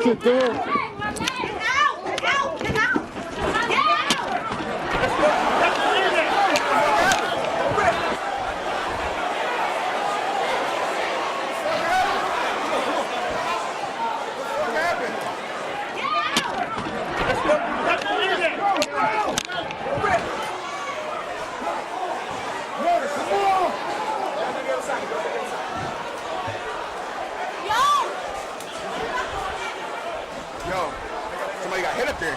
get there. Yo, somebody got hit up there.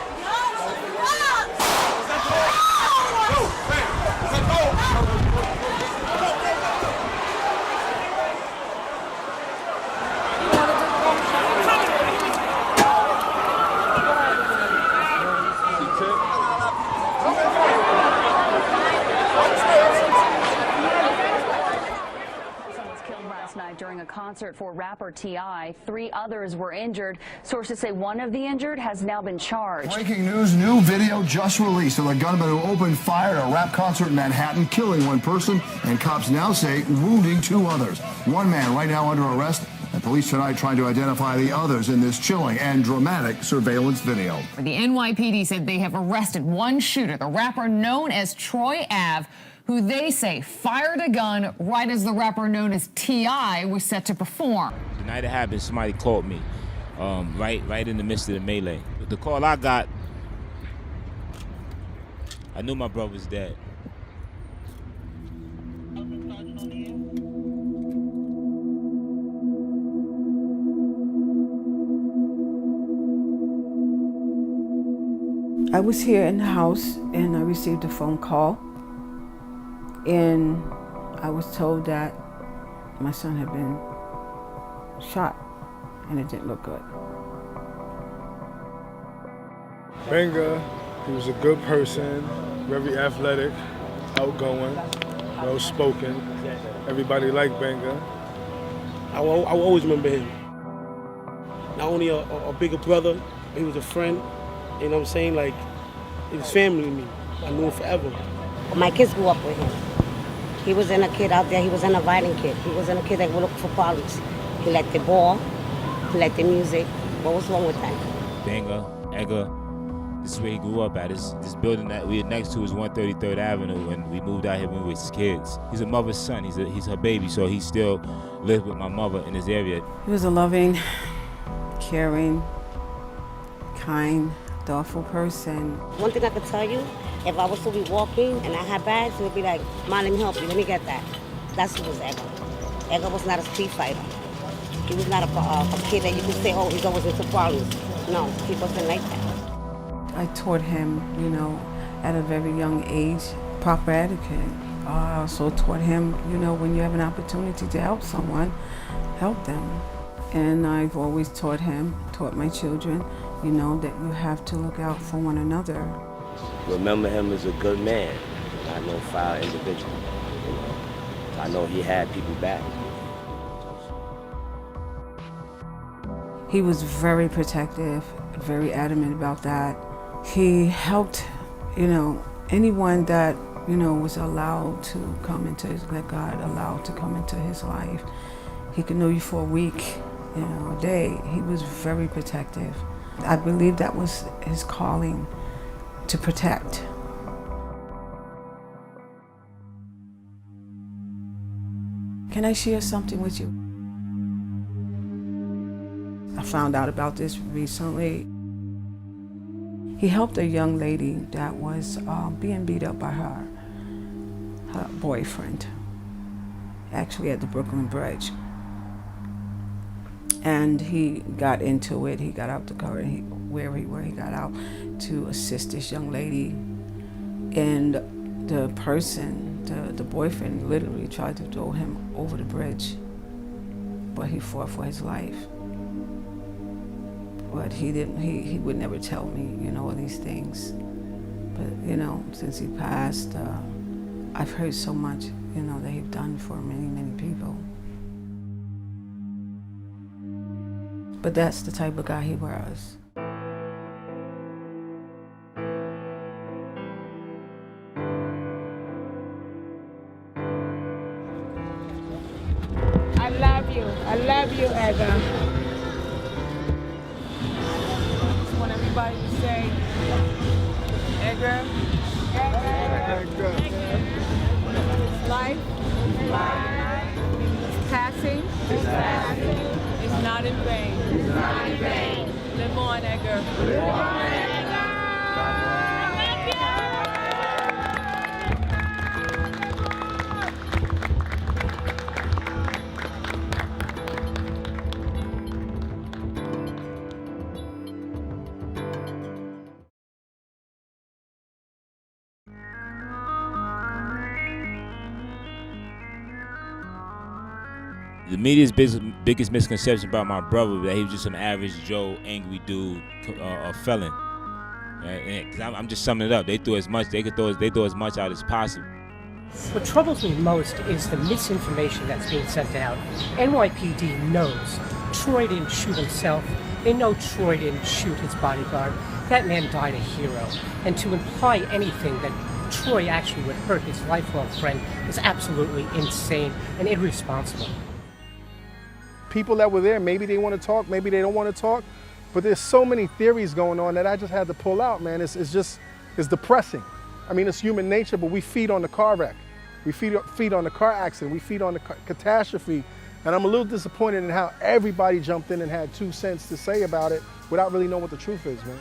During a concert for rapper T.I. 3 others were injured. Sources say one of the injured has now been charged. Breaking news, new video just released of a gunman who opened fire at a rap concert in Manhattan, killing 1 person, and cops now say wounding 2 others. 1 man right now under arrest, and police tonight trying to identify the others in this chilling and dramatic surveillance video. The NYPD said they have arrested 1 shooter, the rapper known as Troy Ave, who they say fired a gun right as the rapper known as T.I. was set to perform. The night it happened, somebody called me, right in the midst of the melee. The call I got, I knew my brother was dead. I was here in the house and I received a phone call. And I was told that my son had been shot, and it didn't look good. Benga, he was a good person, very athletic, outgoing, well-spoken. Everybody liked Benga. I will always remember him. Not only a bigger brother, he was a friend. You know what I'm saying? Like, he was family to me. I knew him forever. My kids grew up with him. He wasn't a kid out there, he wasn't a violent kid. He wasn't a kid that would look for problems. He liked the ball, he liked the music. What was wrong with that? Benga, Edgar, this is where he grew up at. This building that we are next to is 133rd Avenue, and we moved out here when we were kids. He's a mother's son, he's her baby, so he still lived with my mother in this area. He was a loving, caring, kind, thoughtful person. One thing I could tell you, if I was to be walking and I had bags, it would be like, Mom, let me help you, let me get that. That's who was Edgar. Edgar was not a street fighter. He was not a kid that you could say, oh, he's always into problems. No, he wasn't like that. I taught him, you know, at a very young age, proper etiquette. I also taught him, you know, when you have an opportunity to help someone, help them. And I've always taught my children, you know, that you have to look out for one another. Remember him as a good man, not no foul individual. You know, I know he had people back. He was very protective, very adamant about that. He helped, you know, anyone that, you know, was allowed to come into his, that God allowed to come into his life. He could know you for a week, you know, a day. He was very protective. I believe that was his calling, to protect. Can I share something with you? I found out about this recently. He helped a young lady that was being beat up by her boyfriend, actually at the Brooklyn Bridge. And he got into it, he got out the car, where he got out to assist this young lady. And the person, the boyfriend, literally tried to throw him over the bridge, but he fought for his life. But he would never tell me, you know, all these things. But, you know, since he passed, I've heard so much, you know, that he's done for many, many people. But that's the type of guy he was. I love you, Edgar. everybody to say, Edgar. His life is passing. It's not in vain. Live on, Edgar. Live on, Edgar. The media's biggest misconception about my brother was that he was just some average Joe, angry dude, a felon. And I'm just summing it up. They throw as much out as possible. What troubles me most is the misinformation that's being sent out. NYPD knows Troy didn't shoot himself. They know Troy didn't shoot his bodyguard. That man died a hero. And to imply anything that Troy actually would hurt his lifelong friend is absolutely insane and irresponsible. People that were there, maybe they want to talk, maybe they don't want to talk, but there's so many theories going on that I just had to pull out, man. It's depressing. I mean, it's human nature, but we feed on the car wreck. We feed on the car accident. We feed on the catastrophe. And I'm a little disappointed in how everybody jumped in and had 2 cents to say about it without really knowing what the truth is, man.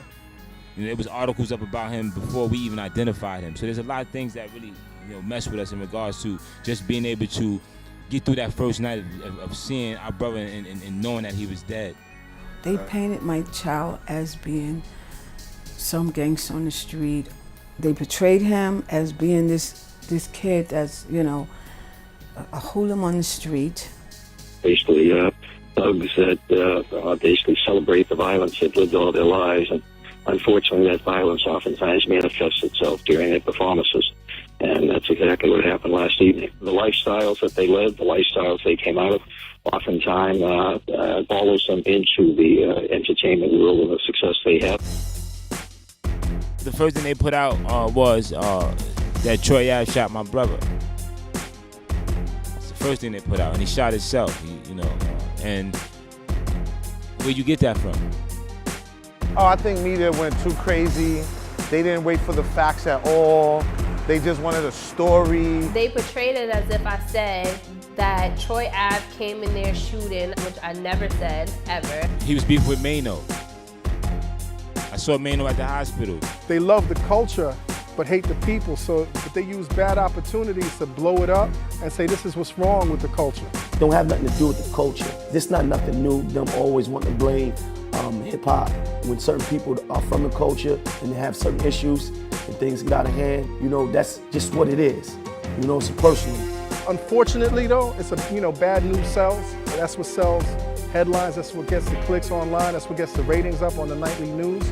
There was articles up about him before we even identified him. So there's a lot of things that really, mess with us in regards to just being able to get through that first night of seeing our brother and knowing that he was dead. They painted my child as being some gangster on the street. They portrayed him as being this kid that's, a hooligan on the street. Basically, thugs that basically celebrate the violence they've lived all their lives. And unfortunately, that violence oftentimes manifests itself during their performances. And that's exactly what happened last evening. The lifestyles that they led, the lifestyles they came out of, oftentimes follows them into the entertainment world and the success they have. The first thing they put out was that Troy Ave shot my brother. It's the first thing they put out, and he shot himself, and where'd you get that from? Oh, I think media went too crazy. They didn't wait for the facts at all. They just wanted a story. They portrayed it as if I said that Troy Ave came in there shooting, which I never said, ever. He was beefing with Mano. I saw Mano at the hospital. They love the culture, but hate the people, but they use bad opportunities to blow it up and say this is what's wrong with the culture. Don't have nothing to do with the culture. This not nothing new. Them always want to blame hip-hop when certain people are from the culture and they have certain issues and things get out of hand. That's just what it is. So personally. Unfortunately though, it's bad news sells. That's what sells headlines. That's what gets the clicks online. That's what gets the ratings up on the nightly news.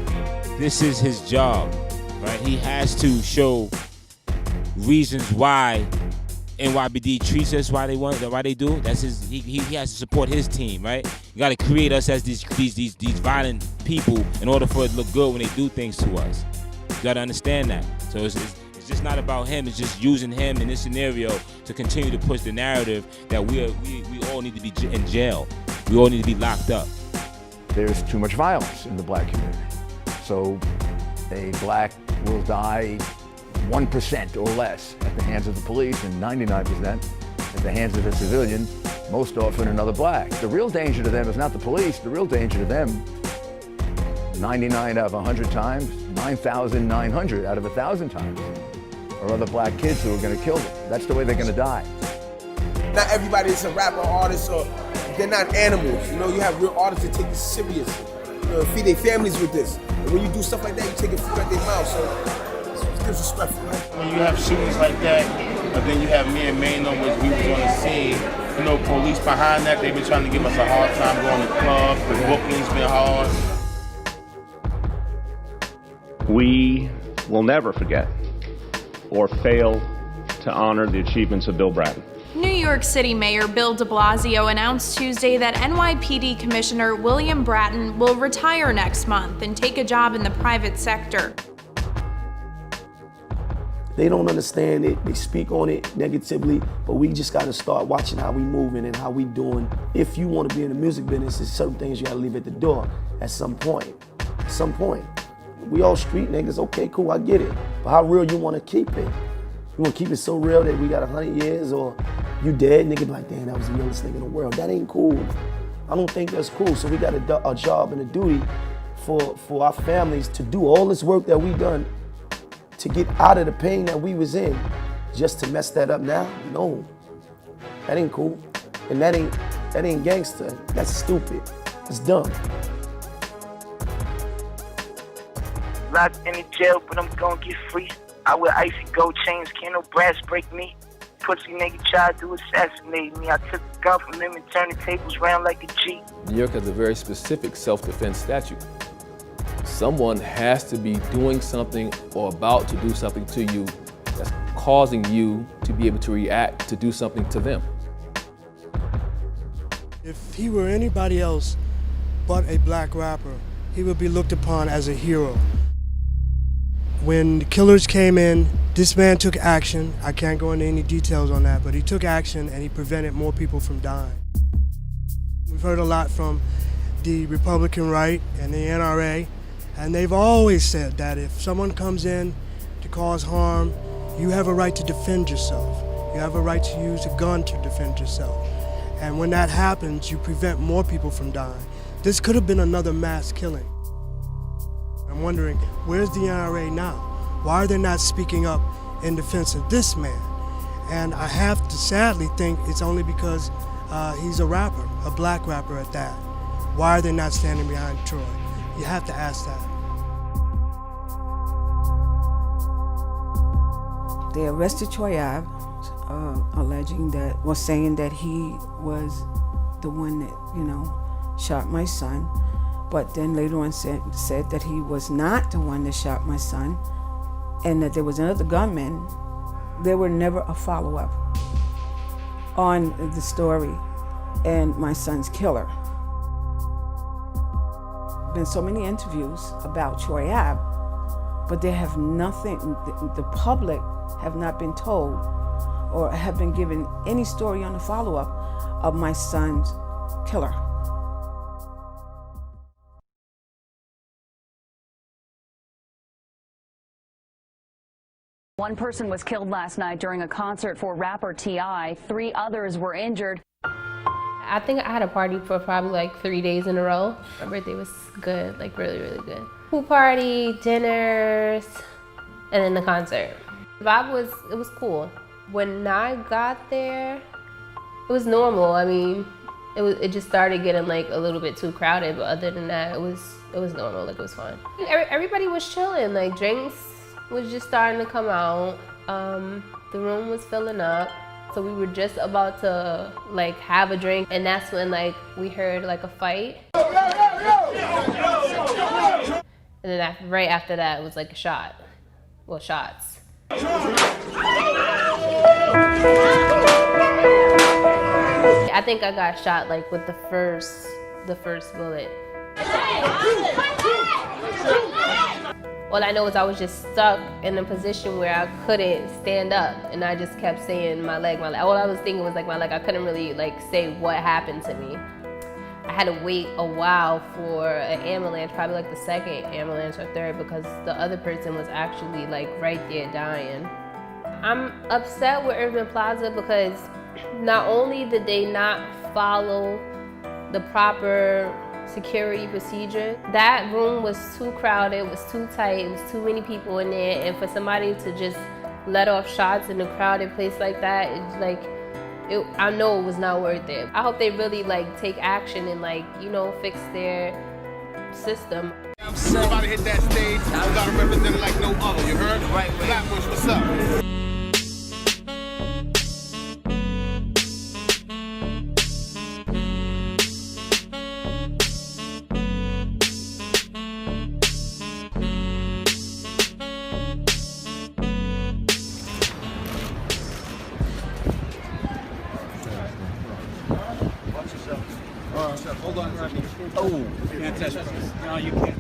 This is his job, right? He has to show reasons why NYPD treats us why they do. That's his. He has to support his team, right? You got to create us as these violent people in order for it to look good when they do things to us. You got to understand that. So it's just not about him. It's just using him in this scenario to continue to push the narrative that we all need to be in jail. We all need to be locked up. There's too much violence in the black community. So a black will die 1% or less at the hands of the police and 99% at the hands of a civilian, most often another black. The real danger to them is not the police. The real danger to them, 99 out of 100 times, 9,900 out of 1,000 times, are other black kids who are going to kill them. That's the way they're going to die. Not everybody is a rapper or artist, or they're not animals. You have real artists that take this serious. Feed their families with this. And when you do stuff like that, you take it food out their mouth. So it's disrespectful. When you have shootings like that, and then you have me and Mano, which we was on the scene. Police behind that, they've been trying to give us a hard time going to clubs. The booking's been hard. We will never forget or fail to honor the achievements of Bill Bratton. New York City Mayor Bill de Blasio announced Tuesday that NYPD Commissioner William Bratton will retire next month and take a job in the private sector. They don't understand it, they speak on it negatively, but we just gotta start watching how we moving and how we doing. If you wanna be in the music business, there's certain things you gotta leave at the door at some point. We all street niggas, okay, cool, I get it. But how real you wanna keep it? You wanna keep it so real that we got 100 years or you dead, nigga be like, damn, that was the realest nigga in the world. That ain't cool. I don't think that's cool. So we got a job and a duty for our families to do all this work that we done to get out of the pain that we was in just to mess that up now? No, that ain't cool. And that ain't gangster. That's stupid. It's dumb. Locked in the jail, but I'm gonna get free. I wear icy gold chains, can't no brass break me. Pussy nigga tried to assassinate me. I took the gun from him and turned the tables round like a G. New York has a very specific self-defense statute. Someone has to be doing something or about to do something to you that's causing you to be able to react to do something to them. If he were anybody else but a black rapper, he would be looked upon as a hero. When the killers came in, this man took action. I can't go into any details on that, but he took action and he prevented more people from dying. We've heard a lot from the Republican right and the NRA, and they've always said that if someone comes in to cause harm, you have a right to defend yourself. You have a right to use a gun to defend yourself. And when that happens, you prevent more people from dying. This could have been another mass killing. I'm wondering, where's the NRA now? Why are they not speaking up in defense of this man? And I have to sadly think it's only because he's a rapper, a black rapper at that. Why are they not standing behind Troy? You have to ask that. They arrested Troy Ave, saying that he was the one that, shot my son. But then later on said that he was not the one that shot my son and that there was another gunman. There were never a follow-up on the story and my son's killer. Been so many interviews about Troy Ave, but they have nothing, the public have not been told or have been given any story on the follow-up of my son's killer. One person was killed last night during a concert for rapper T.I. 3 others were injured. I think I had a party for probably like 3 days in a row. My birthday was good, like really, really good. Pool party, dinners, and then the concert. The vibe was cool. When I got there, it was normal. I mean, it just started getting like a little bit too crowded, but other than that, it was normal, like it was fun. Everybody was chilling, like drinks was just starting to come out. The room was filling up. So we were just about to like have a drink, and that's when like we heard like a fight. And then right after that, it was like a shot. Well, shots. I think I got shot like with the first bullet. All I know is I was just stuck in a position where I couldn't stand up, and I just kept saying my leg. All I was thinking was like my leg. I couldn't really like say what happened to me. I had to wait a while for an ambulance, probably like the second ambulance or third, because the other person was actually like right there dying. I'm upset with Irving Plaza because not only did they not follow the proper security procedure, that room was too crowded, it was too tight, it was too many people in there, and for somebody to just let off shots in a crowded place like that, it's like, I know it was not worth it. I hope they really like take action and like, fix their system. I'm about to hit that stage, I gotta represent it like no other, you heard? Right, Flatbush, what's up? Hold on, Rodney. Oh, you can't touch this. No, you can't.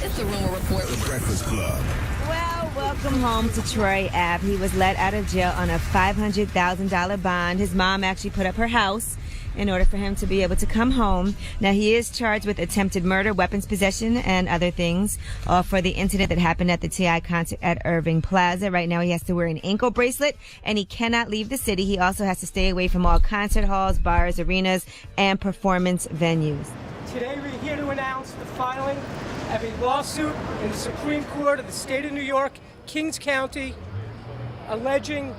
It's the Rumor Report with Breakfast Club. Well, Welcome home to Troy Ave. He was let out of jail on a $500,000 bond. His mom actually put up her house in order for him to be able to come home. Now, he is charged with attempted murder, weapons possession, and other things for the incident that happened at the T.I. concert at Irving Plaza. Right now, he has to wear an ankle bracelet, and he cannot leave the city. He also has to stay away from all concert halls, bars, arenas, and performance venues. Today, we're here to announce the filing of a lawsuit in the Supreme Court of the state of New York, Kings County, alleging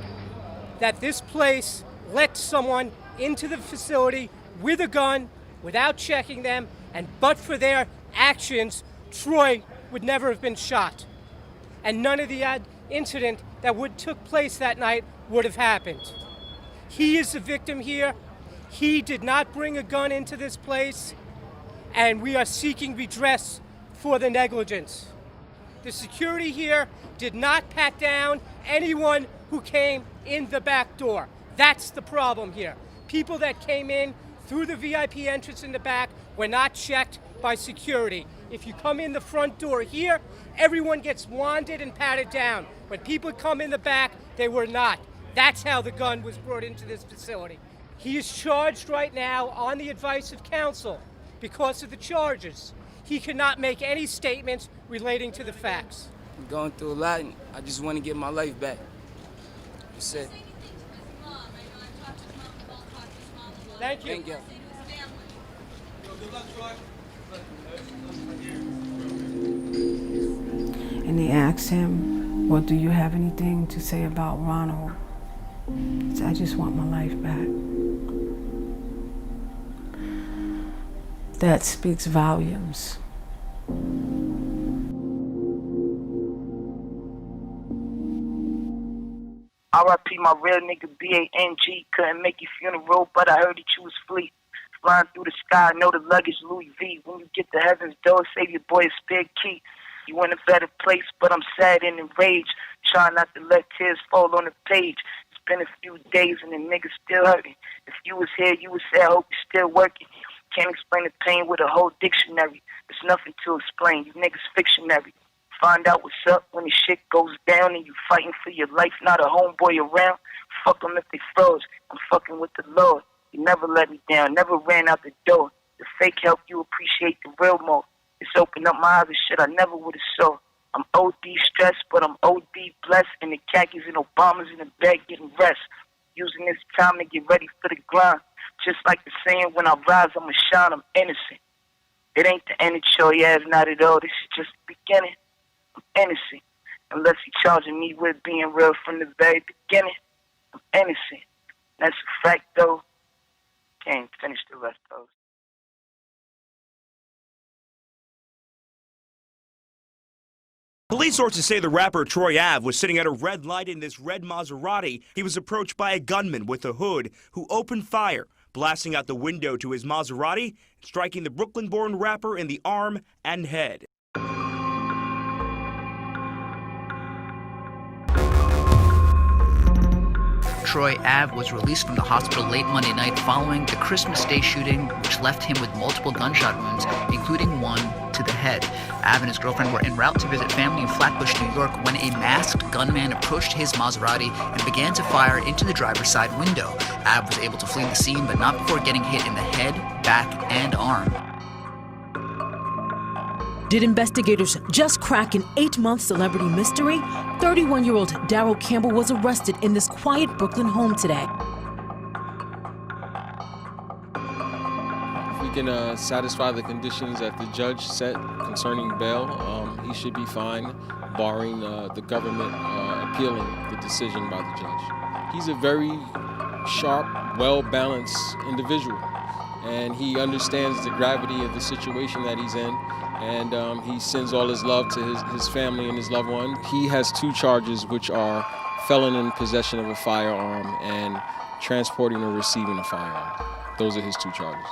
that this place let someone into the facility with a gun without checking them, and but for their actions, Troy would never have been shot. And none of the incident that took place that night would have happened. He is the victim here. He did not bring a gun into this place, and we are seeking redress for the negligence. The security here did not pat down anyone who came in the back door. That's the problem here. People that came in through the VIP entrance in the back were not checked by security. If you come in the front door here, everyone gets wanded and patted down. When people come in the back, they were not. That's how the gun was brought into this facility. He is charged right now on the advice of counsel because of the charges. He cannot make any statements relating to the facts. I'm going through a lot, and I just want to get my life back. That's it. Thank you. Thank you. And they asked him, well, do you have anything to say about Ronald? He said, I just want my life back. That speaks volumes. R.I.P. my real nigga B.A.N.G. Couldn't make your funeral, but I heard that you was fleet. Flying through the sky, know the luggage Louis V. When you get to heaven's door, save your boy a spare key. You in a better place, but I'm sad and enraged. Trying not to let tears fall on the page. It's been a few days and the nigga still hurting. If you was here, you would say, I hope you're still working. Can't explain the pain with a whole dictionary. There's nothing to explain. You niggas fictionary. Find out what's up when the shit goes down and you fighting for your life, not a homeboy around. Fuck them if they froze. I'm fucking with the Lord. You never let me down, never ran out the door. The fake help you appreciate the real more. It's opened up my eyes to shit I never would have saw. I'm OD stressed, but I'm OD blessed. And the khakis and Obamas in the bed getting rest. Using this time to get ready for the grind. Just like the saying, when I rise, I'ma shine, I'm innocent. It ain't the end of Troy Ave, not at all. This is just the beginning. I'm innocent. Unless he charging me with being real from the very beginning. I'm innocent. That's a fact, though. Can't finish the rest, though. Police sources say the rapper Troy Ave was sitting at a red light in this red Maserati. He was approached by a gunman with a hood who opened fire, blasting out the window to his Maserati, striking the Brooklyn-born rapper in the arm and head. Troy Ave was released from the hospital late Monday night following the Christmas Day shooting, which left him with multiple gunshot wounds, including one to the head. Ave and his girlfriend were en route to visit family in Flatbush, New York, when a masked gunman approached his Maserati and began to fire into the driver's side window. Ave was able to flee the scene, but not before getting hit in the head, back, and arm. Did investigators just crack an 8-month celebrity mystery? 31-year-old Darryl Campbell was arrested in this quiet Brooklyn home today. If we can satisfy the conditions that the judge set concerning bail, he should be fine, barring the government appealing the decision by the judge. He's a very sharp, well-balanced individual, and he understands the gravity of the situation that he's in. And he sends all his love to his family and his loved one. He has 2 charges, which are felon in possession of a firearm and transporting or receiving a firearm. Those are his 2 charges.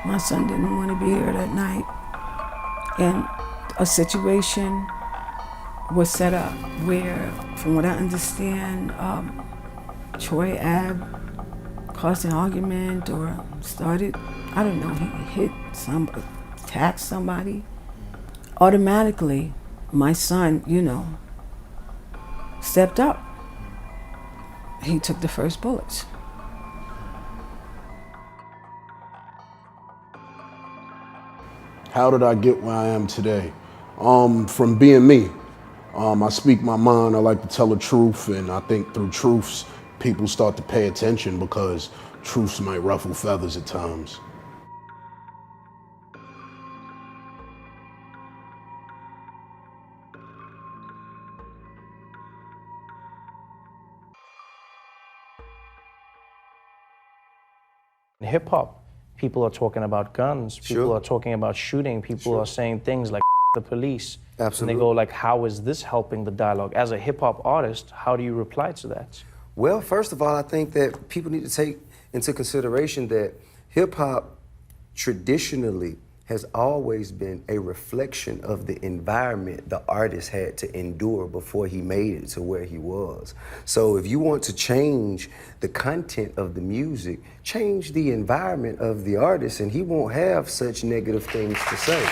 My son didn't want to be here that night. And a situation was set up where, from what I understand, Troy Ave caused an argument or started, I don't know, he hit somebody, attacked somebody. automatically, my son, stepped up. He took the first bullets. How did I get where I am today? From being me. I speak my mind, I like to tell the truth, and I think through truths, people start to pay attention because truths might ruffle feathers at times. In hip hop, people are talking about guns, people are talking about shooting, people are saying things like the police. Absolutely. And they go like, how is this helping the dialogue? As a hip hop artist, how do you reply to that? Well, first of all, I think that people need to take into consideration that hip hop traditionally has always been a reflection of the environment the artist had to endure before he made it to where he was. So if you want to change the content of the music, change the environment of the artist, and he won't have such negative things to say.